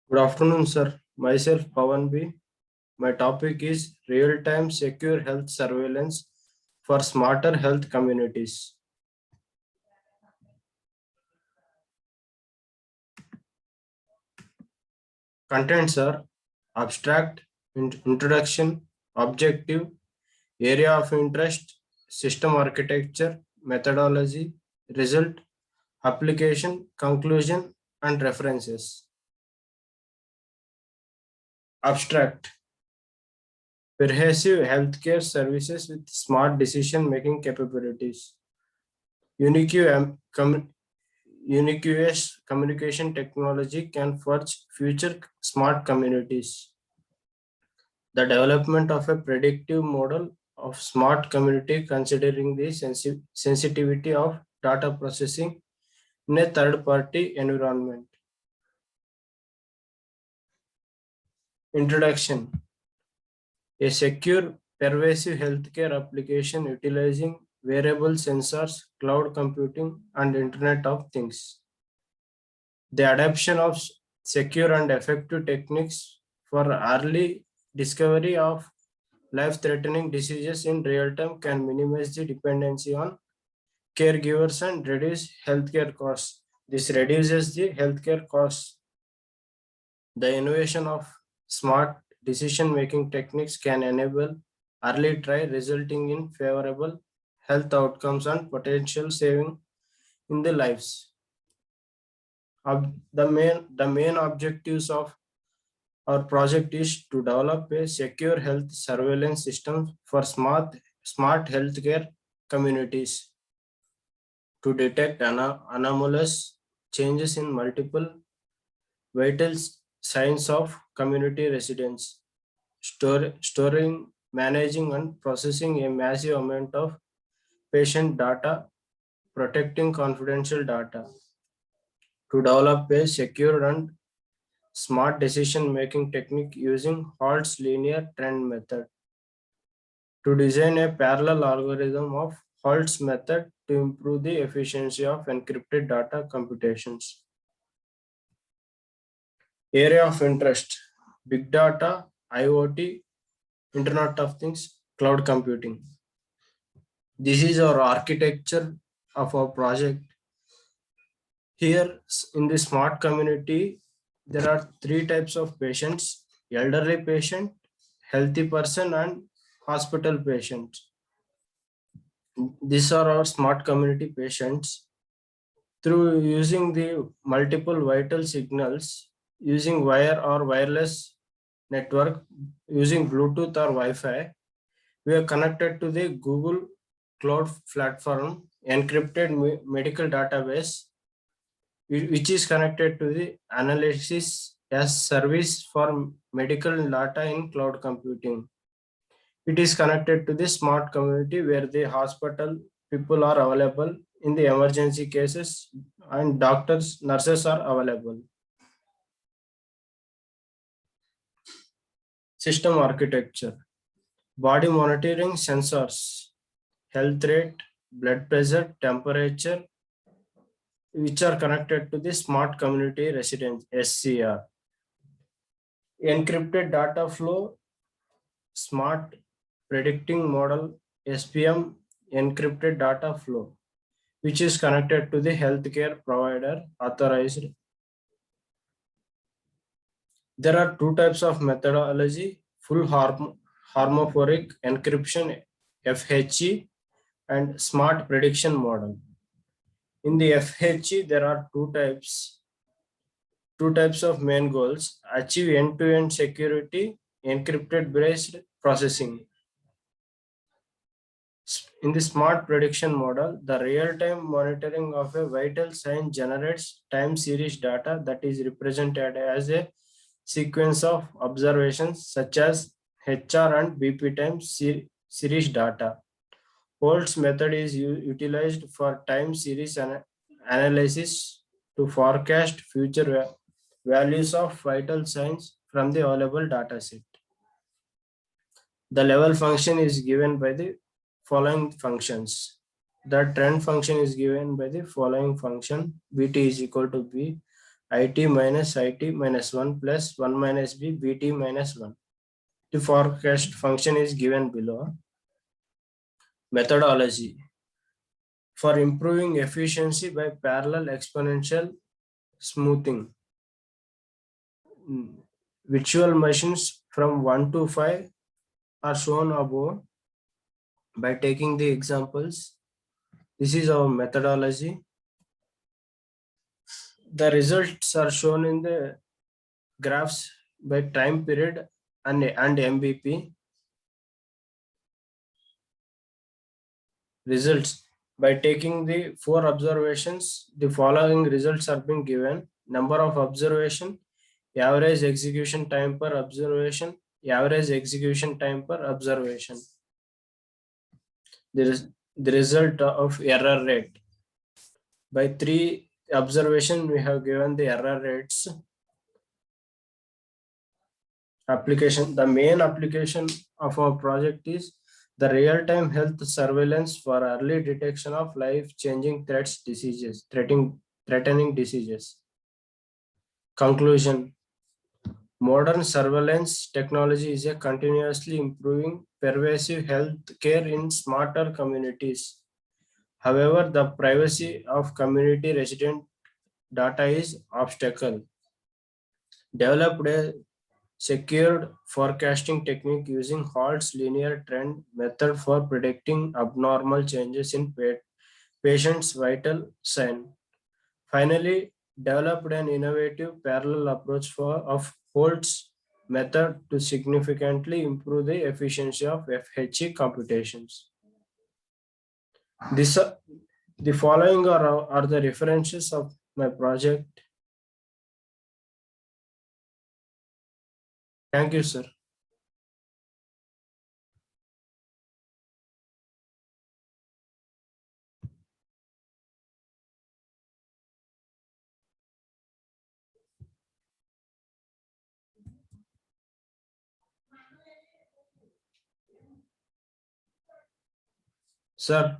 Good afternoon, sir. Myself, Pawan B. My topic is real-time secure health surveillance for smarter health communities. Contents are abstract, introduction, objective, area of interest, system architecture, methodology, result, application, conclusion, and references. Abstract. Pervasive healthcare services with smart decision-making capabilities. Unique Ubiquitous communication technology can forge future smart communities. The development of a predictive model of smart community considering the sensitivity of data processing in a third-party environment. Introduction. A secure, pervasive healthcare application utilizing wearable sensors, cloud computing, and Internet of Things. The adoption of secure and effective techniques for early discovery of life-threatening diseases in real time can minimize the dependency on caregivers and reduce healthcare costs. This reduces the healthcare costs. The innovation of smart decision-making techniques can enable early trial resulting in favorable health outcomes and potential saving in the lives. The main objectives of our project is to develop a secure health surveillance system for smart healthcare communities to detect anomalous changes in multiple vital signs of community residents, storing, managing, and processing a massive amount of patient data, protecting confidential data, to develop a secure and smart decision-making technique using Halt's linear trend method, to design a parallel algorithm of Halt's method to improve the efficiency of encrypted data computations. Area of interest: big data, IoT, Internet of Things, cloud computing. This is our architecture of our project. Here in the smart community, there are three types of patients: elderly patient, healthy person, and hospital patients. These are our smart community patients. Through using the multiple vital signals, using wire or wireless network, using Bluetooth or Wi-Fi, we are connected to the Google Cloud platform, encrypted medical database, which is connected to the analysis as service for medical data in cloud computing. It is connected to the smart community where the hospital people are available in the emergency cases and doctors, nurses are available. System architecture: body monitoring sensors, health rate, blood pressure, temperature, which are connected to the smart community residence SCR. Encrypted data flow, smart predicting model SPM, encrypted data flow, which is connected to the healthcare provider authorized. There are two types of methodology: full homomorphic encryption FHE and smart prediction model. In the FHE, there are two types of main goals: achieve end-to-end security, encrypted based processing. In the smart prediction model, the real-time monitoring of a vital sign generates time series data that is represented as a sequence of observations such as HR and BP time series data. Holt's method is utilized for time series analysis to forecast future values of vital signs from the available dataset. The level function is given by the following functions. The trend function is given by the following function: Vt is equal to B, IT minus IT minus 1 plus 1 minus B, BT minus 1. The forecast function is given below. Methodology. For improving efficiency by parallel exponential smoothing. Virtual machines from 1 to 5 are shown above by taking the examples. This is our methodology. The results are shown in the graphs by time period and MVP. Results. By taking the 4 observations, the following results are being given. Number of observation, average execution time per observation, average execution time per observation. There is the result of error rate. By 3 observation, we have given the error rates. Application. The main application of our project is the real-time health surveillance for early detection of life-changing threatening diseases. Conclusion. Modern surveillance technology is a continuously improving pervasive health care in smarter communities. However, the privacy of community resident data is obstacle. Developed a secured forecasting technique using Holt's linear trend method for predicting abnormal changes in patients' vital sign. Finally, developed an innovative parallel approach of Holt's method to significantly improve the efficiency of FHE computations. This, the following are the references of my project. Thank you, sir. Sir.